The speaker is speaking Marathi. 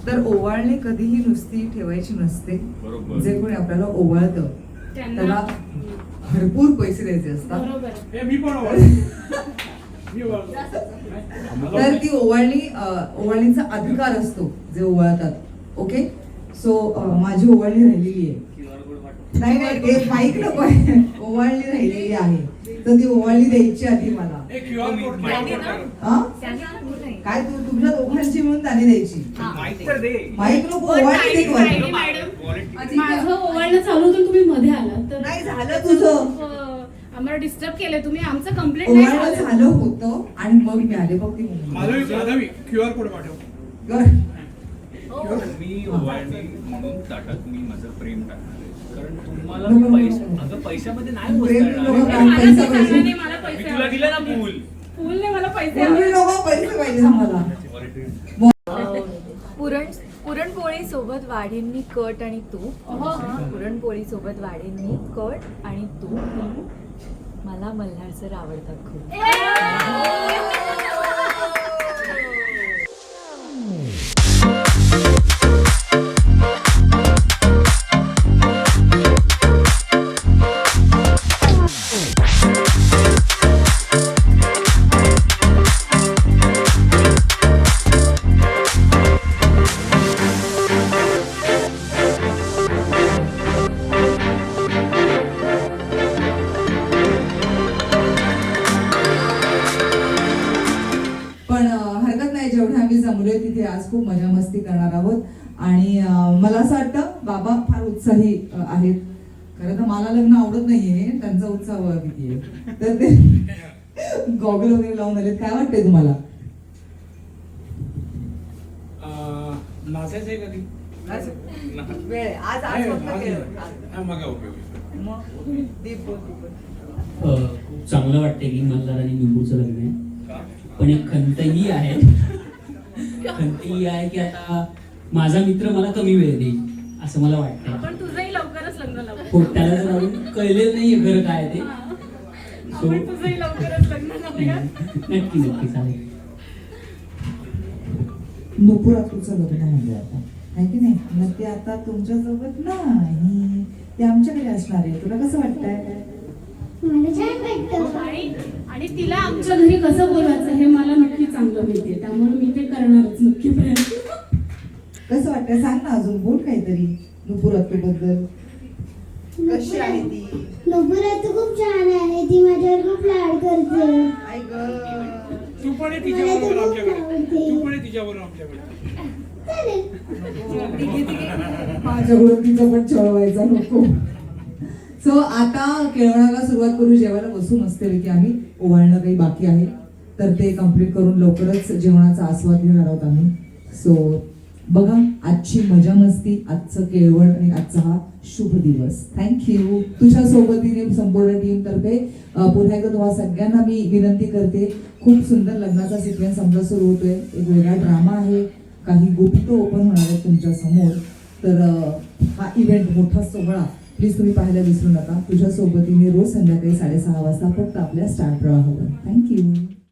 तर ओवाळणे कधीही नुसती ठेवायची नसते. जे कोणी आपल्याला ओवाळतं त्याला भरपूर पैसे द्यायचे असतात. तर ती ओवाळणीचा अधिकार असतो जे ओवाळतात. ओके, सो माझी ओवाळणी राहिलेली आहे. नाही ते माईक नको आहे. ओवाळणी राहिलेली आहे तर ती ओवाळणी द्यायची आधी मला. काय तुमच्या दोघांची म्हणून त्याने द्यायची. माईक नको, ओवाळणी दे. माझं ओवाळणं चालू होतं तुम्ही मध्ये आला तर नाही झालं तुझं. आम्हाला डिस्टर्ब केलं तुम्ही. आमचं कंप्लेंट ओवाळणं झालं होतं आणि मग मी आले बघ ती माधवी QR कोड पाठव. मी ओवाळणी म्हणून ताटात मी माझं प्रेम टाकणार आहे. कारण तुम्हाला पैशामध्ये नाही मी तुला दिलं ना फुलने मला पैसे पाहिजे आम्हाला. पुरणपोळी सोबत वाढींनी कट आणि तूप. पुरणपोळी सोबत वाढींनी कट आणि तूप. मला मल्हार सर आवडतात खूप. जेवढे आम्ही जमलोय तिथे आज खूप मजा मस्ती करणार आहोत. आणि मला असं वाटतं बाबा फार उत्साही आहेत. खरं तर मला लग्न आवडत नाहीये, त्यांचा उत्साह किती आहे. तर ते गॉगल वगैरे लावून आलेत. काय वाटतंय तुम्हाला? नाचायचंय कधी खूप चांगलं वाटतंय की मल्हार आणि निंबूचं लग्न आहे. पण एक खंतही आहे. खंतही आहे की आता माझा मित्र मला कमी वेळ देईल असं मला वाटतं. पण तुझंही लवकरच लग्न लावू. हो, त्याला जर अजून कळलेलं नाहीये खरं काय ते. आपण तुझंही लवकरच लग्न लावूया. नक्की नक्की चालेल. नुपुरात तुझं लग्न म्हणजे आता आहे की नाही. मग ते आता तुमच्या सोबत नाही, ते आमच्याकडे असणार आहे. तुला कसं वाटतंय? आणि तिला आमच्या घरी कसं बोलायचं हे मला नक्की चांगलं माहितीये. त्यामुळे मी ते करणारच नक्की प्रयत्न. कसं वाटतंय सांग ना, अजून बोल काहीतरी नुपुरात बद्दल. कशी आहे ती? नुपुरात खूप छान आहे. ती माझ्यावर खूप लाड करते. आई गं, तू पण आहे तिच्याबरोबर आमच्याकडे. तू पण आहे तिच्याबरोबर आमच्याकडे. माझ्याकडून तिचा पण चळवायचा नको. सो आता केळवणाला सुरुवात करू. जेवायला बसू मस्तपैकी आम्ही. ओवाळणं काही बाकी आहे तर ते कम्प्लीट करून लवकरच जेवणाचा आस्वाद घेणार आहोत आम्ही. सो बघा आजची मजा मस्ती, आजचं केळवण आणि आजचा हा शुभ दिवस. थँक्यू. तुझ्या सोबतीने संपूर्ण टीम तर्फे पुन्हा एकदा तुम्हाला सगळ्यांना मी विनंती करते, खूप सुंदर लग्नाचा सिक्वेन्स आमचा सुरू होतोय. एक वेगळा ड्रामा आहे, काही गोपिका ओपन होणार आहेत तुमच्या समोर. तर हा इव्हेंट, मोठा सोहळा प्लीज तुम्ही पाहायला विसरू नका. तुझ्या सोबतीने रोज संध्याकाळी 6:30 वाजता फक्त आपल्या स्टार प्रवाहावर. थँक्यू.